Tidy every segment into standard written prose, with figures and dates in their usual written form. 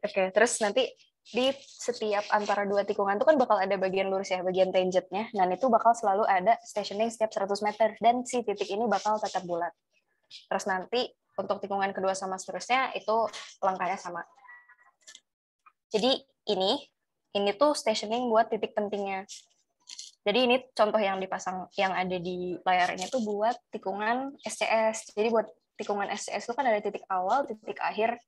Oke, terus nanti di setiap antara dua tikungan itu kan bakal ada bagian lurus ya, bagian tangentnya. Dan itu bakal selalu ada stationing setiap 100 meter. Dan si titik ini bakal tetap bulat. Terus nanti untuk tikungan kedua sama seterusnya itu langkahnya sama. Jadi ini tuh stationing buat titik pentingnya. Jadi ini contoh yang dipasang, yang ada di layarnya tuh buat tikungan SCS. Jadi buat tikungan SCS itu kan ada titik awal, titik akhir,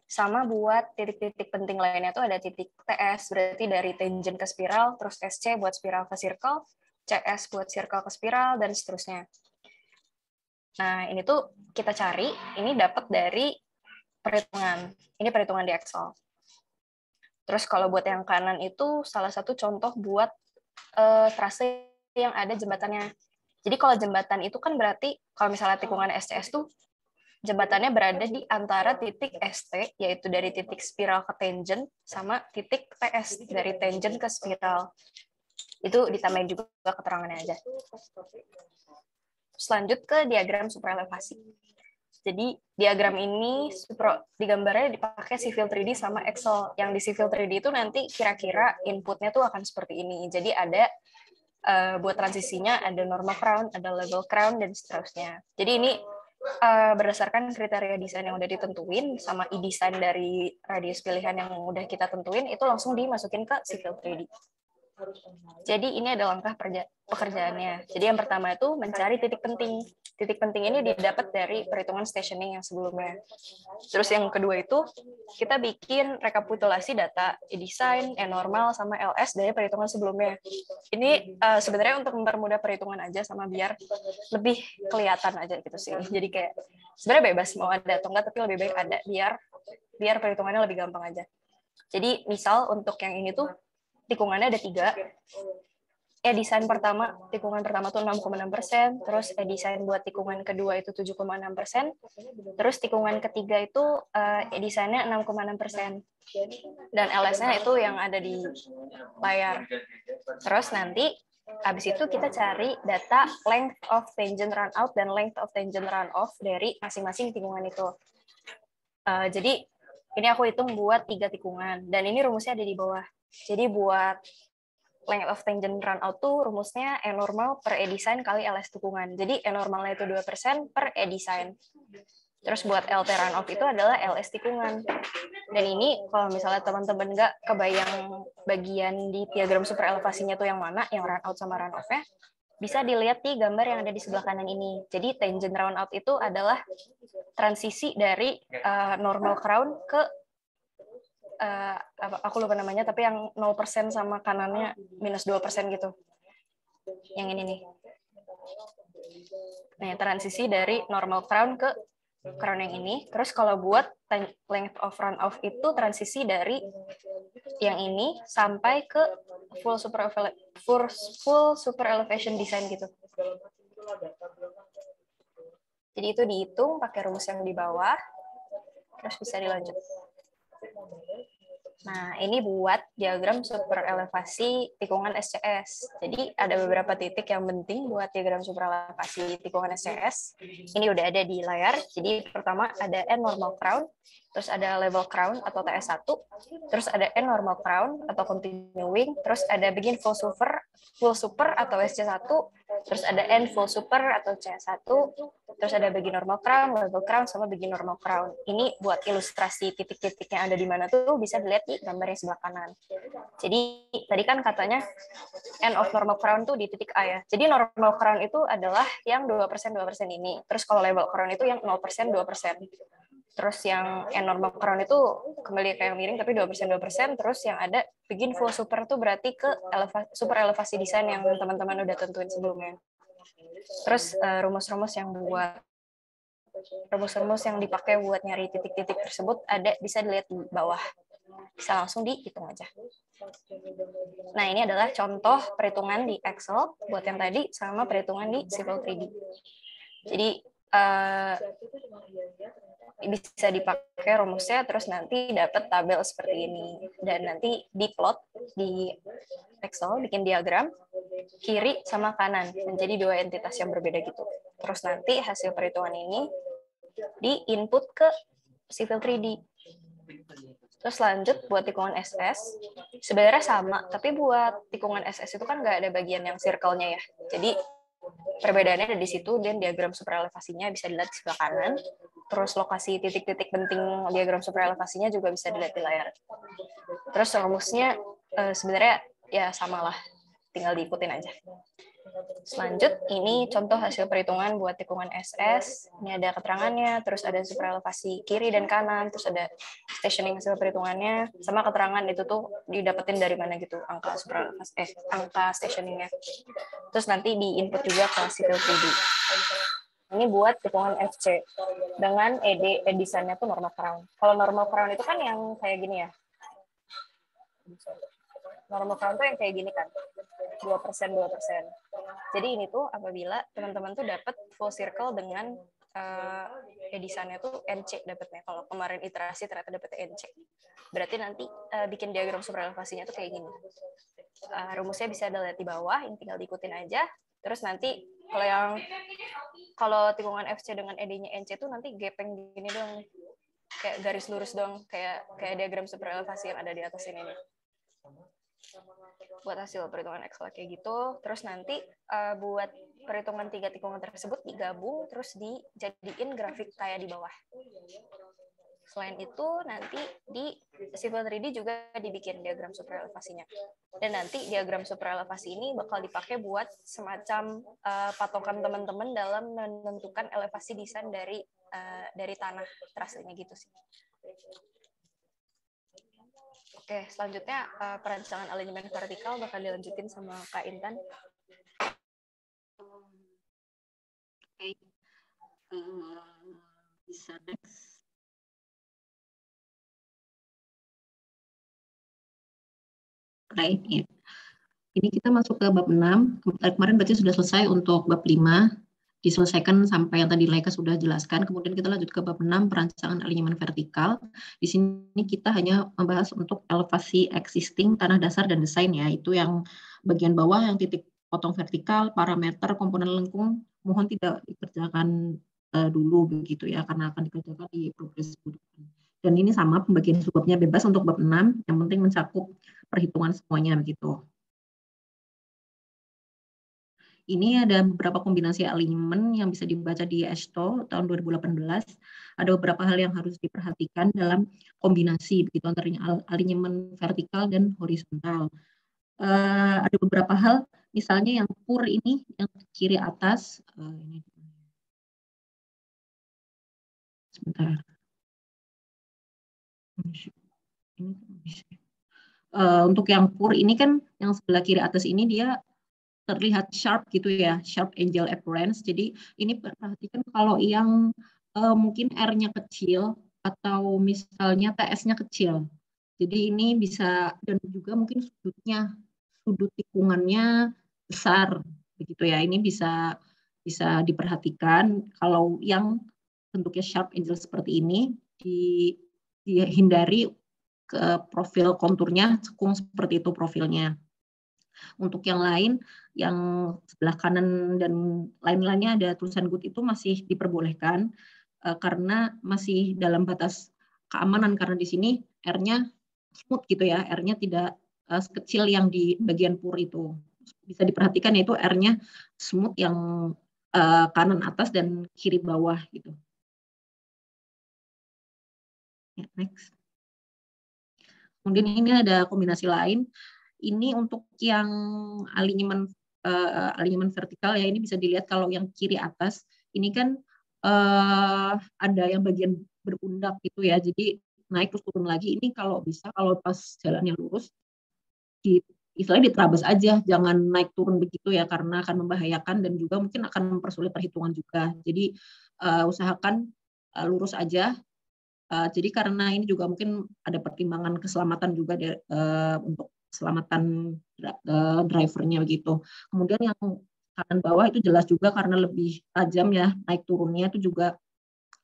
sama buat titik-titik penting lainnya tuh ada titik TS, berarti dari tangent ke spiral, terus SC buat spiral ke circle, CS buat circle ke spiral, dan seterusnya. Nah, ini tuh kita cari, ini dapat dari perhitungan. Ini perhitungan di Excel. Terus kalau buat yang kanan itu salah satu contoh buat trase yang ada jembatannya. Jadi kalau jembatan itu kan berarti, kalau misalnya tikungan SCS tuh, jembatannya berada di antara titik ST, yaitu dari titik spiral ke tangent, sama titik TS, dari tangent ke spiral. Itu ditambahin juga keterangannya aja. Terus lanjut ke diagram superelevasi. Jadi diagram ini di gambarnya dipakai Civil 3D sama Excel. Yang di Civil 3D itu nanti kira-kira inputnya tuh akan seperti ini. Jadi ada buat transisinya ada normal crown, ada level crown, dan seterusnya. Jadi ini berdasarkan kriteria desain yang udah ditentuin sama e-design dari radius pilihan yang udah kita tentuin, itu langsung dimasukin ke Civil 3D. Jadi ini ada langkah pekerjaannya. Jadi yang pertama itu mencari titik penting. Titik penting ini didapat dari perhitungan stationing yang sebelumnya. Terus yang kedua itu kita bikin rekapitulasi data e-design, e-normal, sama LS dari perhitungan sebelumnya. Ini sebenarnya untuk mempermudah perhitungan aja sama biar lebih kelihatan aja gitu sih. Jadi kayak sebenarnya bebas mau ada atau enggak, tapi lebih baik ada biar perhitungannya lebih gampang aja. Jadi misal untuk yang ini tuh tikungannya ada 3. E-design pertama, tikungan pertama tuh 6,6%, terus e-design buat tikungan kedua itu 7,6%, terus tikungan ketiga itu e-design-nya 6,6%, dan LS-nya itu yang ada di layar. Terus nanti habis itu kita cari data length of tangent runout dan length of tangent runoff dari masing-masing tikungan itu. Jadi ini aku hitung buat 3 tikungan, dan ini rumusnya ada di bawah. Jadi buat length of tangent runout tuh rumusnya E normal per E design kali LS tikungan. Jadi E normalnya itu 2% per E design. Terus buat LT runoff itu adalah LS tikungan. Dan ini kalau misalnya teman-teman nggak kebayang bagian di diagram super elevasinya tuh yang mana, yang runout sama runoff-nya, bisa dilihat di gambar yang ada di sebelah kanan ini. Jadi tangent runout itu adalah transisi dari normal crown ke aku lupa namanya, tapi yang 0% sama kanannya minus 2% gitu. Yang ini nih. Nah, transisi dari normal crown ke crown yang ini. Terus kalau buat length of runoff itu transisi dari yang ini sampai ke full super elevation design gitu. Jadi itu dihitung pakai rumus yang di bawah. Terus bisa dilanjut. Nah, ini buat diagram super elevasi tikungan SCS. Jadi ada beberapa titik yang penting buat diagram super elevasi tikungan SCS. Ini udah ada di layar. Jadi pertama ada N normal crown, terus ada level crown atau TS1, terus ada N normal crown atau continuing, terus ada begin full super atau SC1, terus ada N full super atau C1, terus ada begin normal crown, level crown, sama begin normal crown. Ini buat ilustrasi titik-titik yang ada di mana tuh bisa dilihat di gambar yang sebelah kanan. Jadi tadi kan katanya end of normal crown tuh di titik A ya. Jadi normal crown itu adalah yang 2% ini. Terus kalau level crown itu yang 0% 2%. Terus yang end normal crown itu kembali ke yang miring tapi 2%. Terus yang ada begin full super tuh berarti ke super elevasi desain yang teman-teman udah tentuin sebelumnya. Terus rumus-rumus yang dipakai buat nyari titik-titik tersebut ada, bisa dilihat di bawah. Bisa langsung dihitung aja. Nah, ini adalah contoh perhitungan di Excel buat yang tadi sama perhitungan di Civil 3D. Jadi bisa dipakai rumusnya, terus nanti dapat tabel seperti ini. Dan nanti diplot di Excel, bikin diagram, kiri sama kanan, menjadi 2 entitas yang berbeda gitu. Terus nanti hasil perhitungan ini di input ke Civil 3D. Terus lanjut buat tikungan SS, sebenarnya sama, tapi buat tikungan SS itu kan nggak ada bagian yang circle-nya ya. Jadi perbedaannya ada di situ, dan diagram super elevasinya bisa dilihat di sebelah kanan. Terus lokasi titik-titik penting diagram super elevasinya juga bisa dilihat di layar. Terus rumusnya sebenarnya ya samalah, tinggal diikutin aja. Selanjut, ini contoh hasil perhitungan buat tikungan SS. Ini ada keterangannya, terus ada super elevasi kiri dan kanan, terus ada stationing hasil perhitungannya, sama keterangan itu tuh didapetin dari mana gitu, angka super elevasi, angka stationingnya. Terus nanti di input juga ke Civil 3D. Ini buat tikungan FC dengan desainnya tuh normal crown. Kalau normal crown itu kan yang kayak gini ya. Normal crown tuh yang kayak gini kan. 2%. Jadi ini tuh apabila teman-teman tuh dapat full circle dengan desainnya tuh NC dapatnya. Kalau kemarin iterasi ternyata dapetnya NC. Berarti nanti bikin diagram super elevasinya tuh kayak gini. Rumusnya bisa dilihat di bawah, ini tinggal diikutin aja. Terus nanti kalau tikungan FC dengan ED-nya NC tuh nanti gepeng gini dong. Kayak garis lurus dong, kayak diagram super elevasi yang ada di atas ini nih. Buat hasil perhitungan Excel kayak gitu. Terus nanti buat perhitungan 3 tikungan tersebut digabung terus dijadiin grafik kayak di bawah. Selain itu nanti di Civil 3D juga dibikin diagram super elevasinya. Dan nanti diagram super elevasi ini bakal dipakai buat semacam patokan teman-teman dalam menentukan elevasi desain dari tanah terasnya gitu sih. Oke, selanjutnya perancangan alignment vertikal bakal dilanjutin sama Kak Intan. Oke, bisa next. Right, ya. Ini kita masuk ke bab 6. Kemarin berarti sudah selesai untuk bab 5. Diselesaikan sampai yang tadi Laika sudah jelaskan. Kemudian kita lanjut ke bab 6, perancangan alignment vertikal. Di sini kita hanya membahas untuk elevasi existing, tanah dasar, dan desain ya. Itu yang bagian bawah, yang titik potong vertikal, parameter, komponen lengkung, mohon tidak dikerjakan dulu begitu ya, karena akan dikerjakan di progres berikutnya. Dan ini sama, pembagian subbabnya bebas untuk bab 6, yang penting mencakup perhitungan semuanya begitu. Ini ada beberapa kombinasi alignment yang bisa dibaca di AASHTO tahun 2018. Ada beberapa hal yang harus diperhatikan dalam kombinasi begitu antara alignment vertikal dan horizontal. Ada beberapa hal, misalnya yang pur ini yang kiri atas. Ini. Sebentar. Untuk yang pur ini kan yang sebelah kiri atas ini dia terlihat sharp gitu ya, sharp angle appearance. Jadi ini perhatikan kalau yang mungkin R-nya kecil atau misalnya TS-nya kecil. Jadi ini bisa, dan juga mungkin sudut tikungannya besar begitu ya. Ini bisa diperhatikan kalau yang bentuknya sharp angle seperti ini dihindari ke profil konturnya cekung seperti itu profilnya. Untuk yang lain, yang sebelah kanan dan lain-lainnya ada tulisan good itu masih diperbolehkan karena masih dalam batas keamanan, karena di sini R-nya smooth gitu ya, R-nya tidak sekecil yang di bagian pur itu. Bisa diperhatikan yaitu R-nya smooth yang kanan atas dan kiri bawah gitu. Ya, next. Kemudian ini ada kombinasi lain. Ini untuk yang alignment vertikal ya, ini bisa dilihat kalau yang kiri atas ini kan ada yang bagian berundak gitu ya, jadi naik terus turun lagi. Ini kalau bisa, kalau pas jalannya lurus istilahnya diterabas aja, jangan naik turun begitu ya, karena akan membahayakan dan juga mungkin akan mempersulit perhitungan juga. Jadi usahakan lurus aja. Jadi karena ini juga mungkin ada pertimbangan keselamatan juga untuk keselamatan drivernya begitu. Kemudian yang kanan bawah itu jelas juga karena lebih tajam ya naik turunnya, itu juga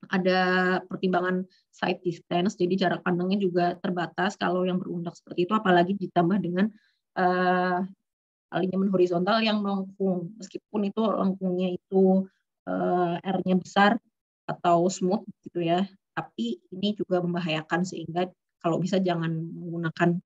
ada pertimbangan side distance, jadi jarak pandangnya juga terbatas kalau yang berundak seperti itu, apalagi ditambah dengan alignment horizontal yang melengkung, meskipun itu lengkungnya itu R-nya besar, atau smooth gitu ya. Tapi ini juga membahayakan sehingga kalau bisa jangan menggunakan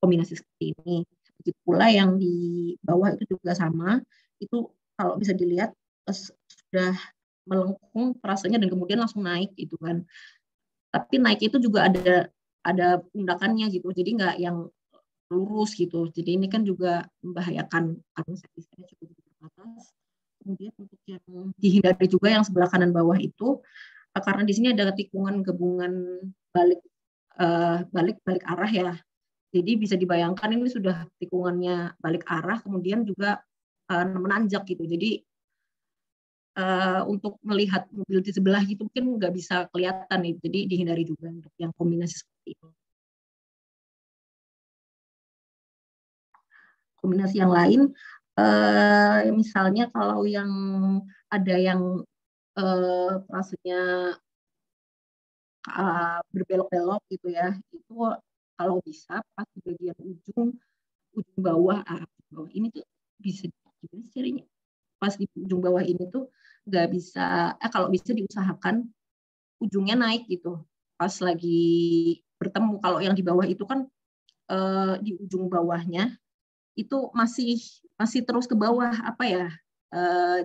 kombinasi seperti ini. Begitu pula yang di bawah itu juga sama. Itu kalau bisa dilihat sudah melengkung rasanya dan kemudian langsung naik gitu kan. Tapi naik itu juga ada undakannya gitu. Jadi nggak yang lurus gitu. Jadi ini kan juga membahayakan karena saya cukup terbatas. Kemudian untuk yang dihindari juga yang sebelah kanan bawah itu karena di sini ada tikungan gabungan balik balik arah ya. Jadi bisa dibayangkan ini sudah tikungannya balik arah, kemudian juga menanjak gitu. Jadi untuk melihat mobil di sebelah itu mungkin nggak bisa kelihatan nih. Jadi dihindari juga untuk yang kombinasi seperti itu. Kombinasi yang lain, misalnya kalau yang ada yang rasanya berbelok-belok gitu ya, itu kalau bisa pas di bagian ujung bawah, bawah ini tuh bisa gimana caranya? Pas di ujung bawah ini tuh nggak bisa, kalau bisa diusahakan ujungnya naik gitu. Pas lagi bertemu, kalau yang di bawah itu kan di ujung bawahnya itu masih terus ke bawah apa ya?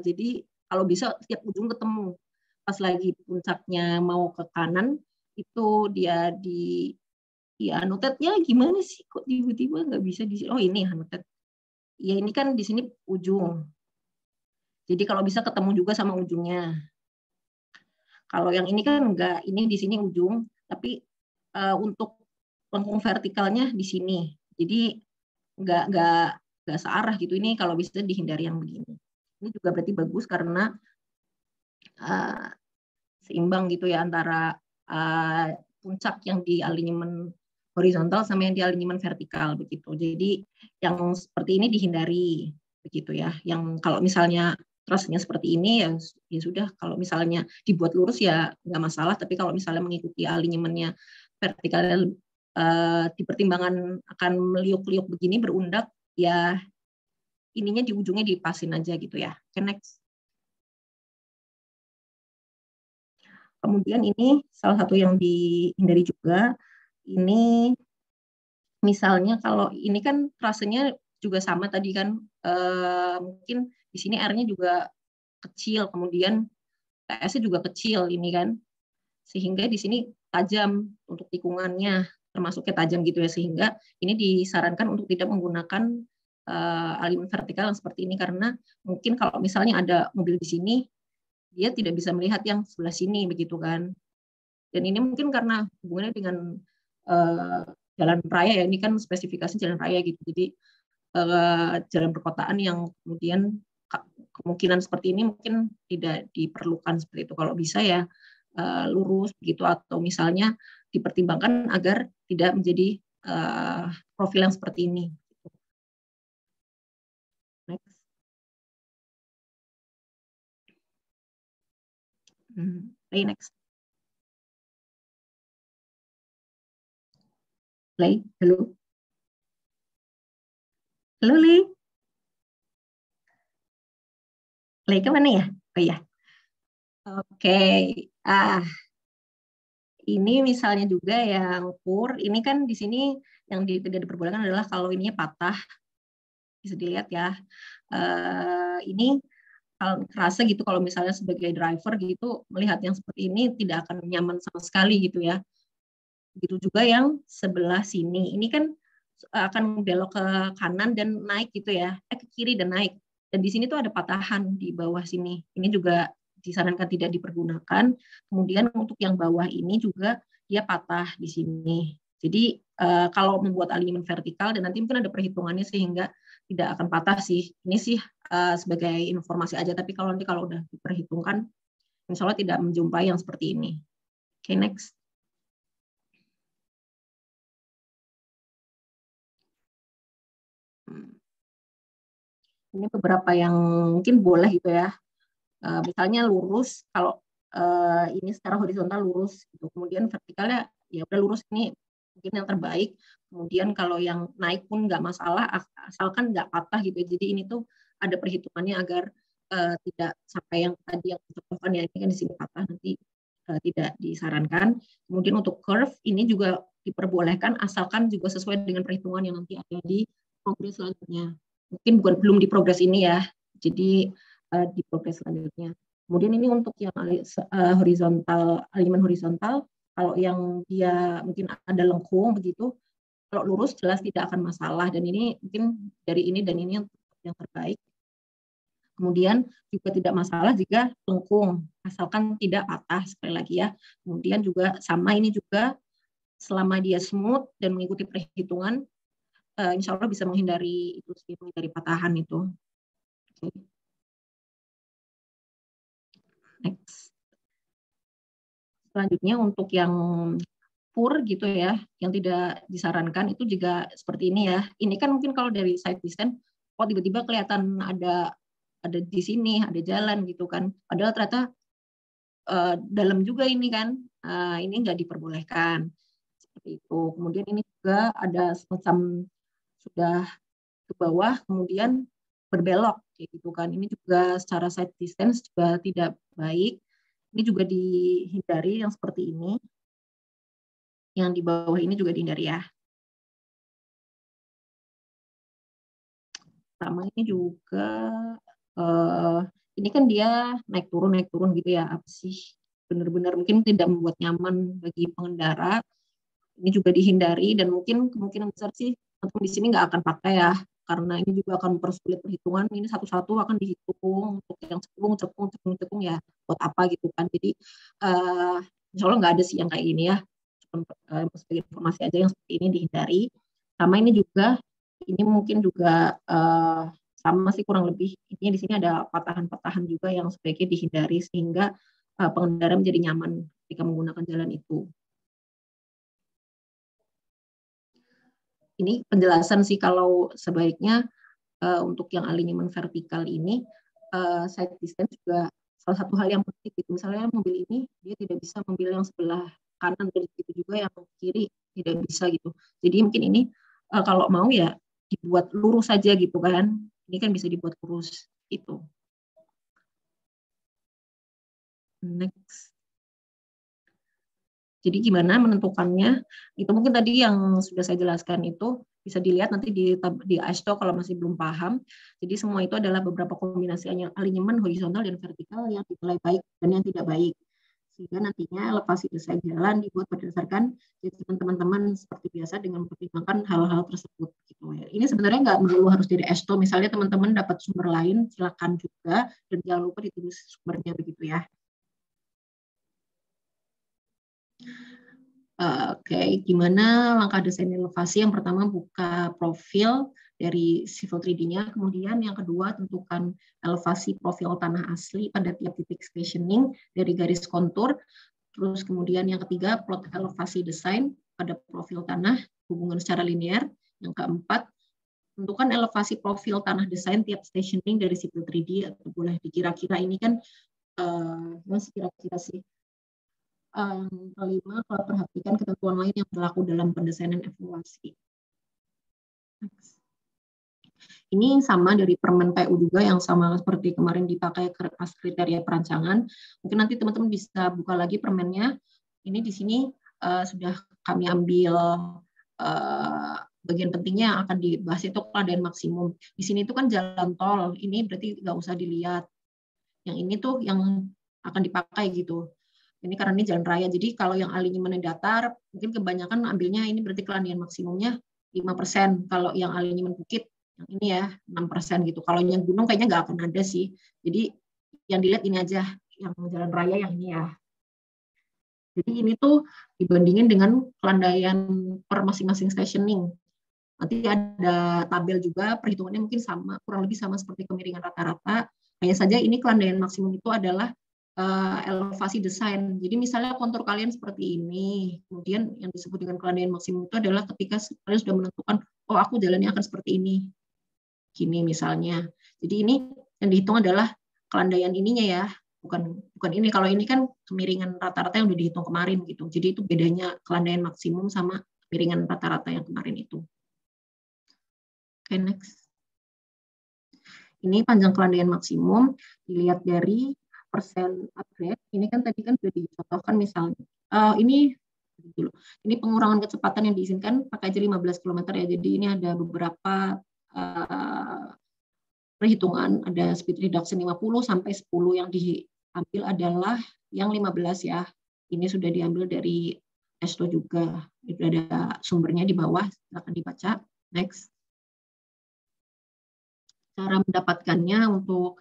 Jadi kalau bisa setiap ujung ketemu. Pas lagi puncaknya mau ke kanan itu dia di ya notetnya gimana sih kok tiba-tiba nggak bisa di oh ini notet ya ini kan di sini ujung jadi kalau bisa ketemu juga sama ujungnya. Kalau yang ini kan enggak, ini di sini ujung tapi untuk lengkung vertikalnya di sini jadi nggak searah gitu. Ini kalau bisa dihindari yang begini. Ini juga berarti bagus karena seimbang gitu ya antara puncak yang di alinyemen horizontal sama yang di alinyemen vertikal begitu. Jadi yang seperti ini dihindari begitu ya. Yang kalau misalnya trustnya seperti ini ya sudah. Kalau misalnya dibuat lurus ya nggak masalah. Tapi kalau misalnya mengikuti alinyemennya vertikal di pertimbangan akan meliuk-liuk begini berundak ya ininya di ujungnya dipasin aja gitu ya. Okay, next. Kemudian ini salah satu yang dihindari juga, ini misalnya kalau ini kan rasanya juga sama tadi kan, mungkin di sini R-nya juga kecil, kemudian TS-nya juga kecil ini kan, sehingga di sini tajam untuk tikungannya, termasuknya tajam gitu ya, sehingga ini disarankan untuk tidak menggunakan alignment vertikal yang seperti ini, karena mungkin kalau misalnya ada mobil di sini, dia tidak bisa melihat yang sebelah sini begitu kan. Dan ini mungkin karena hubungannya dengan jalan raya ya, ini kan spesifikasi jalan raya gitu. Jadi jalan perkotaan yang kemudian kemungkinan seperti ini mungkin tidak diperlukan seperti itu. Kalau bisa ya lurus begitu, atau misalnya dipertimbangkan agar tidak menjadi profil yang seperti ini. Next. Play next. Play, halo. Halo, Li. Play ke mana ya? Oh iya. Oke. Ini misalnya juga yang pur, ini kan di sini yang tidak diperbolehkan adalah kalau ininya patah. Bisa dilihat ya. Ini kalau kerasa gitu kalau misalnya sebagai driver gitu melihat yang seperti ini tidak akan nyaman sama sekali gitu ya. Begitu juga yang sebelah sini. Ini kan akan belok ke kanan dan naik gitu ya. Ke kiri dan naik. Dan di sini tuh ada patahan di bawah sini. Ini juga disarankan tidak dipergunakan. Kemudian untuk yang bawah ini juga dia patah di sini. Jadi kalau membuat alinyemen vertikal dan nanti mungkin ada perhitungannya sehingga tidak akan patah sih. Ini sih sebagai informasi aja. Tapi kalau nanti kalau udah diperhitungkan, insya Allah tidak menjumpai yang seperti ini. Oke, next. Ini beberapa yang mungkin boleh gitu ya. Misalnya lurus, kalau ini secara horizontal lurus, gitu. Kemudian vertikalnya ya udah lurus, ini mungkin yang terbaik. Kemudian kalau yang naik pun nggak masalah, asalkan nggak patah gitu. Jadi ini tuh ada perhitungannya agar tidak sampai yang tadi yang contohkan ya, ini kan di sini patah nanti tidak disarankan. Kemudian untuk curve ini juga diperbolehkan asalkan juga sesuai dengan perhitungan yang nanti ada di progres selanjutnya. Mungkin belum di progres ini ya, jadi di progres selanjutnya. Kemudian ini untuk yang horizontal, alignment horizontal, kalau yang dia mungkin ada lengkung begitu, kalau lurus jelas tidak akan masalah, dan ini mungkin dari ini dan ini yang terbaik. Kemudian juga tidak masalah jika lengkung, asalkan tidak patah sekali lagi ya. Kemudian juga sama ini juga selama dia smooth dan mengikuti perhitungan, insya Allah bisa menghindari itu sih, menghindari patahan itu. Okay. Next. Selanjutnya untuk yang poor gitu ya, yang tidak disarankan itu juga seperti ini ya. Ini kan mungkin kalau dari side distance, kok tiba-tiba kelihatan ada di sini, ada jalan gitu kan. Padahal ternyata dalam juga ini kan, ini nggak diperbolehkan. Seperti itu. Kemudian ini juga ada semacam sudah ke bawah, kemudian berbelok kayak gitu kan. Ini juga secara side distance juga tidak baik. Ini juga dihindari yang seperti ini. Yang di bawah ini juga dihindari ya. Sama ini juga ini kan dia naik turun gitu ya. Apa sih? Benar-benar mungkin tidak membuat nyaman bagi pengendara. Ini juga dihindari dan mungkin kemungkinan besar sih teman-teman di sini nggak akan pakai ya, karena ini juga akan mempersulit perhitungan. Ini satu-satu akan dihitung untuk yang cepung ya buat apa gitu kan. Jadi insya Allah nggak ada sih yang kayak gini ya. Sebagai informasi aja yang seperti ini dihindari. Sama ini juga, ini mungkin juga sama sih kurang lebih. Ini di sini ada patahan-patahan juga yang sebaiknya dihindari sehingga pengendara menjadi nyaman ketika menggunakan jalan itu. Ini penjelasan sih kalau sebaiknya untuk yang alignment vertikal ini side distance juga salah satu hal yang penting gitu. Misalnya mobil ini dia tidak bisa mobil yang sebelah kanan dan begitu juga yang kiri tidak bisa gitu. Jadi mungkin ini kalau mau ya dibuat lurus saja gitu kan. Ini kan bisa dibuat lurus itu. Next. Jadi gimana menentukannya? Itu mungkin tadi yang sudah saya jelaskan itu bisa dilihat nanti di ASTO kalau masih belum paham. Jadi semua itu adalah beberapa kombinasi alignment horizontal dan vertikal yang dinilai baik dan yang tidak baik. Sehingga nantinya elevasi desain jalan dibuat berdasarkan judgement teman-teman seperti biasa dengan mempertimbangkan hal-hal tersebut. Gitu ya. Ini sebenarnya nggak melulu harus dari ASTO. Misalnya teman-teman dapat sumber lain, silakan juga dan jangan lupa ditulis sumbernya begitu ya. Oke, gimana langkah desain elevasi? Yang pertama buka profil dari Civil 3D-nya, kemudian yang kedua tentukan elevasi profil tanah asli pada tiap titik stationing dari garis kontur, terus kemudian yang ketiga plot elevasi desain pada profil tanah hubungan secara linear, yang keempat tentukan elevasi profil tanah desain tiap stationing dari Civil 3D, atau boleh dikira-kira ini kan masih kira-kira sih. Kelima, kalau perhatikan ketentuan lain yang berlaku dalam pendesainan evaluasi. Ini sama dari Permen PU juga yang sama seperti kemarin dipakai pas kriteria perancangan. Mungkin nanti teman-teman bisa buka lagi permennya. Ini di sini sudah kami ambil bagian pentingnya yang akan dibahas itu keadaan maksimum. Di sini itu kan jalan tol, ini berarti nggak usah dilihat. Yang ini tuh yang akan dipakai gitu. Ini karena ini jalan raya, jadi kalau yang alignment datar, mungkin kebanyakan ambilnya ini berarti kelandian maksimumnya 5%. Kalau yang alignment bukit, yang ini ya 6% gitu. Kalau yang gunung kayaknya nggak akan ada sih. Jadi yang dilihat ini aja, yang jalan raya yang ini ya. Jadi ini tuh dibandingin dengan kelandaian per masing-masing stationing. Nanti ada tabel juga, perhitungannya mungkin sama, kurang lebih sama seperti kemiringan rata-rata. Hanya saja ini kelandaian maksimum itu adalah elevasi desain. Jadi misalnya kontur kalian seperti ini, kemudian yang disebut dengan kelandaian maksimum itu adalah ketika kalian sudah menentukan, oh aku jalannya akan seperti ini, gini misalnya. Jadi ini yang dihitung adalah kelandaian ininya ya, bukan ini. Kalau ini kan kemiringan rata-rata yang udah dihitung kemarin gitu. Jadi itu bedanya kelandaian maksimum sama kemiringan rata-rata yang kemarin itu. Oke, next. Ini panjang kelandaian maksimum dilihat dari upgrade. Ini kan tadi kan sudah dicontohkan misalnya. Ini pengurangan kecepatan yang diizinkan pakai aja 15 km ya. Jadi ini ada beberapa perhitungan, ada speed reduction 50 sampai 10, yang diambil adalah yang 15 ya. Ini sudah diambil dari ESTO juga. Itu ada sumbernya di bawah, silakan dibaca. Next. Cara mendapatkannya untuk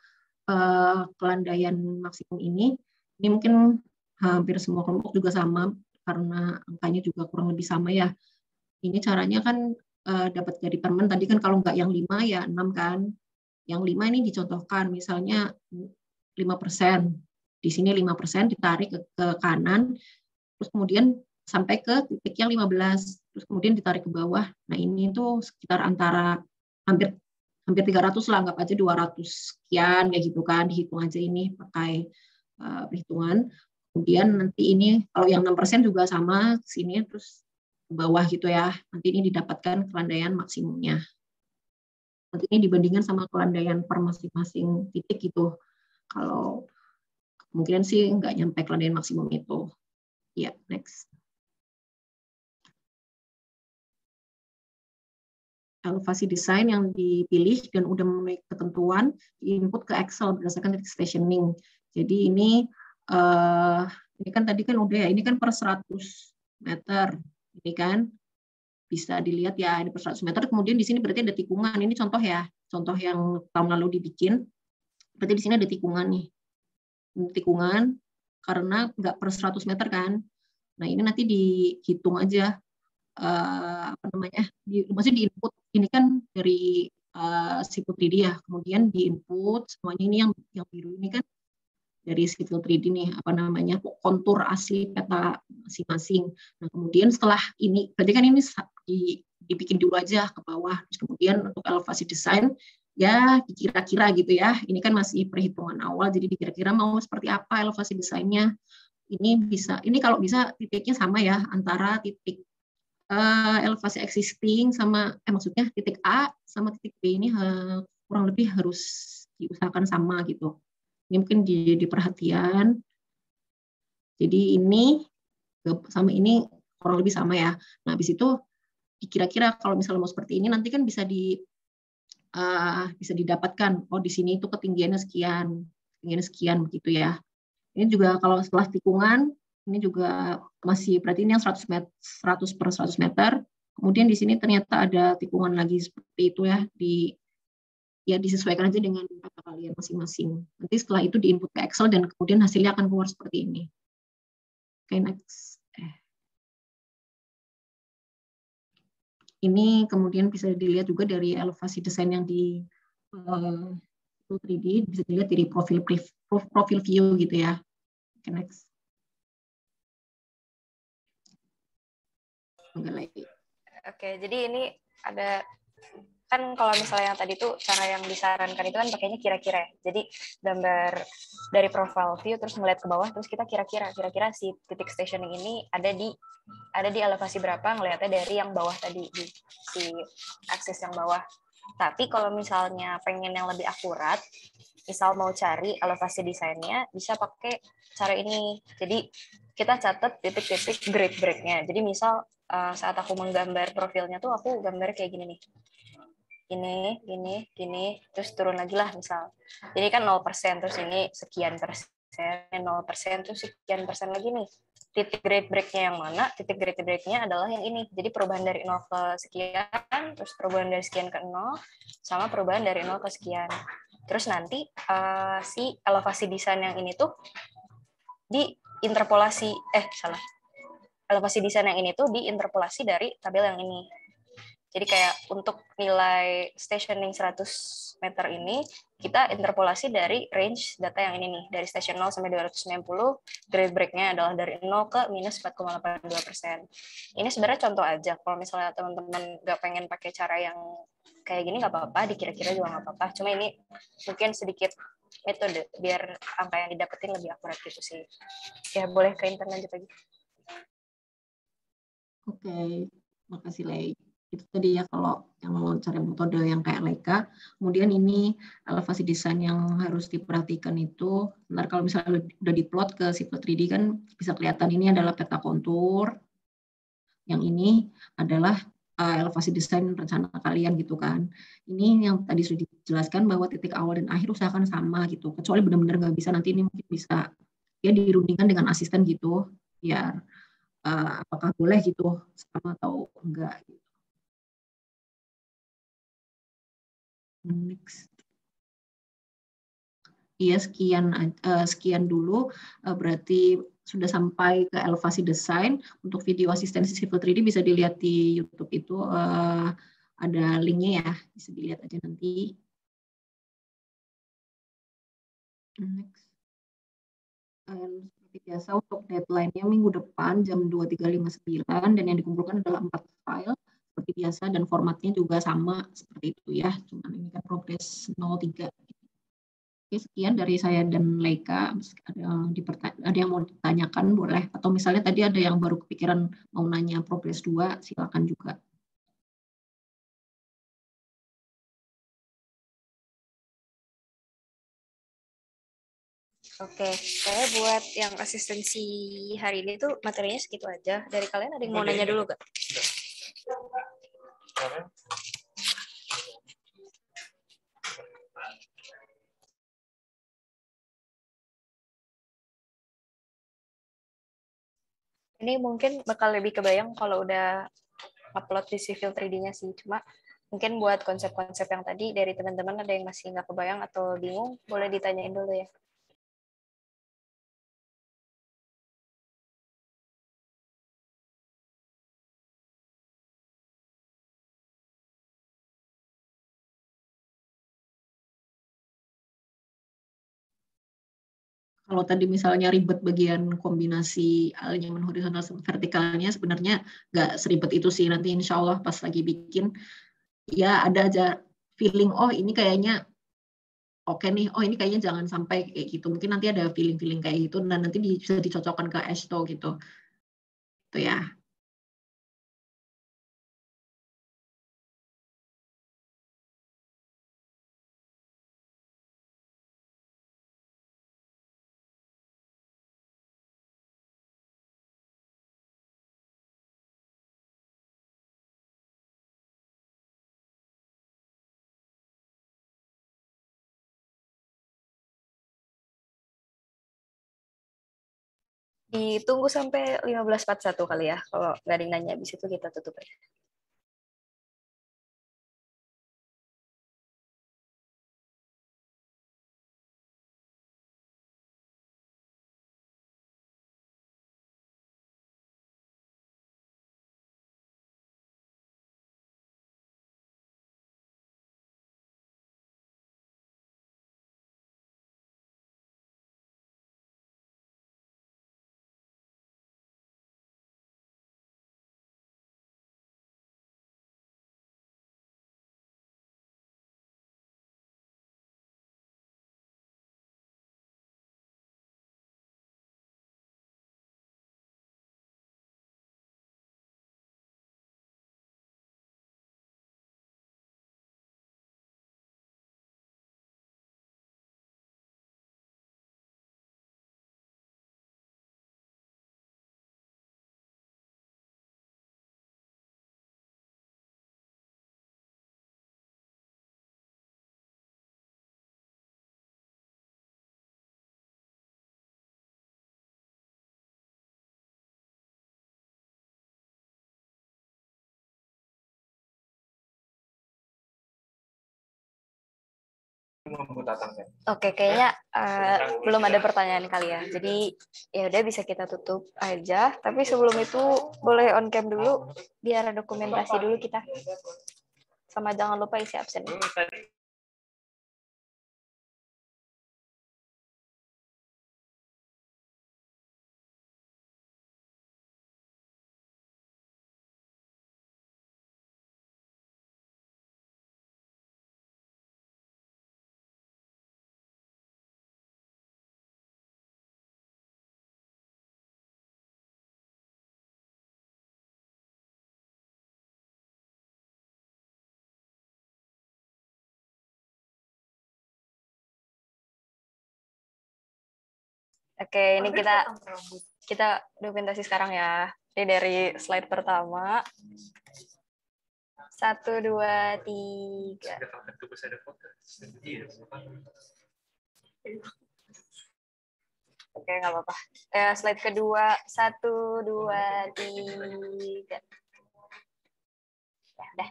kelandaian maksimum ini mungkin hampir semua kelompok juga sama, karena angkanya juga kurang lebih sama ya. Ini caranya kan dapat dari permen, tadi kan kalau nggak yang 5 ya 6 kan. Yang 5 ini dicontohkan, misalnya 5%. Di sini 5% ditarik ke kanan, terus kemudian sampai ke titik yang 15, terus kemudian ditarik ke bawah. Nah ini tuh sekitar antara hampir 300 lah, anggap aja 200 sekian kayak gitu kan, dihitung aja ini pakai perhitungan. Kemudian nanti ini kalau yang 6% juga sama ke sini terus ke bawah gitu ya. Nanti ini didapatkan kelandaian maksimumnya. Nanti ini dibandingkan sama kelandaian per masing-masing titik gitu. Kalau kemungkinan sih nggak nyampe kelandaian maksimum itu. Ya, next. Elevasi desain yang dipilih dan udah memenuhi ketentuan diinput ke Excel berdasarkan titik stationing. Jadi ini kan tadi kan udah ya, ini kan per 100 meter. Ini kan bisa dilihat ya, ini per 100 meter. Kemudian di sini berarti ada tikungan. Ini contoh ya, contoh yang tahun lalu dibikin. Berarti di sini ada tikungan nih. Ini tikungan karena nggak per 100 meter kan. Nah ini nanti dihitung aja. Maksudnya di input ini kan dari Civil 3D ya, kemudian di input semuanya ini yang biru ini kan dari Civil 3D nih, kontur asli peta masing-masing. Nah kemudian setelah ini, berarti kan ini dibikin dulu aja ke bawah, terus kemudian untuk elevasi desain ya dikira-kira gitu ya, ini kan masih perhitungan awal, jadi dikira-kira mau seperti apa elevasi desainnya. Ini kalau bisa titiknya sama ya, antara titik elevasi existing sama maksudnya titik A sama titik B ini kurang lebih harus diusahakan sama gitu. Ini mungkin jadi perhatian. Jadi ini sama ini kurang lebih sama ya. Nah, habis itu kira-kira kalau misalnya mau seperti ini nanti kan bisa didapatkan. Oh, di sini itu ketinggiannya sekian begitu ya. Ini juga kalau setelah tikungan ini juga masih berarti ini yang 100 per 100 meter. Kemudian di sini ternyata ada tikungan lagi seperti itu ya, disesuaikan aja dengan kata kalian masing-masing. Nanti setelah itu diinput ke Excel dan kemudian hasilnya akan keluar seperti ini. Oke, next. Ini kemudian bisa dilihat juga dari elevasi desain yang di 3D, bisa dilihat dari profil view gitu ya. Oke, next. Oke, jadi ini ada kan kalau misalnya yang tadi tuh cara yang disarankan itu kan pakainya kira-kira. Jadi gambar dari profile view terus ngeliat ke bawah terus kita kira-kira si titik stationing ini ada di elevasi berapa, ngelihatnya dari yang bawah tadi di si aksis yang bawah. Tapi kalau misalnya pengen yang lebih akurat, misal mau cari elevasi desainnya bisa pakai cara ini. Jadi kita catat titik-titik grade break-nya. Jadi misal saat aku menggambar profilnya tuh aku gambar kayak gini nih. Gini, terus turun lagi lah misal. Jadi kan 0%, terus ini sekian persen, 0%, terus sekian persen lagi nih. Titik grade break-nya yang mana? Titik grade break-nya adalah yang ini. Jadi perubahan dari 0 ke sekian, terus perubahan dari sekian ke 0, sama perubahan dari 0 ke sekian. Terus nanti si elevasi desain yang ini tuh diinterpolasi, elevasi desain yang ini tuh diinterpolasi dari tabel yang ini. Jadi kayak untuk nilai stationing 100 meter ini, kita interpolasi dari range data yang ini nih, dari station 0 sampai 290, grade break-nya adalah dari 0 ke minus 4,82%. Ini sebenarnya contoh aja, kalau misalnya teman-teman nggak pengen pakai cara yang kayak gini, nggak apa-apa, dikira-kira juga nggak apa-apa. Cuma ini mungkin sedikit metode, biar angka yang didapetin lebih akurat gitu sih. Ya, boleh ke internet lanjut lagi. Oke, makasih Lei. Itu tadi ya kalau yang mau cari metode yang kayak Leica. Kemudian ini elevasi desain yang harus diperhatikan itu, ntar kalau misalnya udah diplot ke Civil 3D kan bisa kelihatan ini adalah peta kontur, yang ini adalah elevasi desain rencana kalian gitu kan. Ini yang tadi sudah dijelaskan bahwa titik awal dan akhir usahakan sama gitu. Kecuali benar-benar nggak bisa, nanti ini mungkin bisa ya dirundingkan dengan asisten gitu, biar apakah boleh gitu sama atau enggak. Next. Iya, sekian dulu. Berarti sudah sampai ke elevasi desain. Untuk video asistensi Civil 3D bisa dilihat di YouTube itu, ada linknya ya, bisa dilihat aja nanti. Next. Seperti biasa untuk deadline-nya minggu depan jam 23.59 dan yang dikumpulkan adalah 4 file seperti biasa dan formatnya juga sama seperti itu ya. Cuman ini kan progress 03. Oke, sekian dari saya dan Leika. Ada yang mau ditanyakan boleh. Atau misalnya tadi ada yang baru kepikiran mau nanya progres 2, silakan juga. Oke, saya buat yang asistensi hari ini tuh materinya segitu aja. Dari kalian ada yang mau nanya dulu gak? Ini mungkin bakal lebih kebayang kalau udah upload di Civil 3D-nya sih. Cuma mungkin buat konsep-konsep yang tadi dari teman-teman ada yang masih nggak kebayang atau bingung, boleh ditanyain dulu ya. Kalau tadi misalnya ribet bagian kombinasi alinyaman horizontal sama vertikalnya, sebenarnya nggak seribet itu sih. Nanti insya Allah pas lagi bikin, ya ada aja feeling, oh ini kayaknya oke nih, oh ini kayaknya jangan sampai kayak gitu. Mungkin nanti ada feeling-feeling kayak gitu, dan nanti bisa dicocokkan ke Esto gitu. Itu ya. Ditunggu sampai 15.41 kali ya. Kalau nggak ada yang nanya, habis itu kita tutup aja. Oke, kayaknya belum ada pertanyaan kali ya. Jadi ya udah bisa kita tutup aja. Tapi sebelum itu boleh on cam dulu biar ada dokumentasi dulu kita. Sama jangan lupa isi absen. Oke, ini kita dokumentasi sekarang ya. Ini dari slide pertama. 1, 2, 3. Oke, nggak apa-apa. Slide kedua. 1, 2, 3. Ya, udah.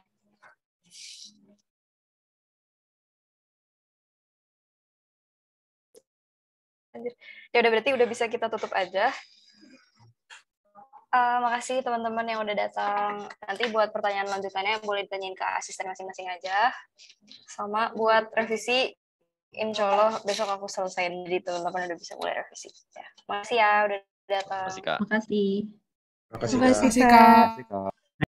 Ya udah, berarti udah bisa kita tutup aja. Makasih teman-teman yang udah datang. Nanti buat pertanyaan lanjutannya boleh ditanyain ke asisten masing-masing aja. Sama buat revisi, insya Allah besok aku selesai, jadi teman-teman udah bisa mulai revisi. Ya. Makasih ya udah datang. Makasih. Makasih, Kak.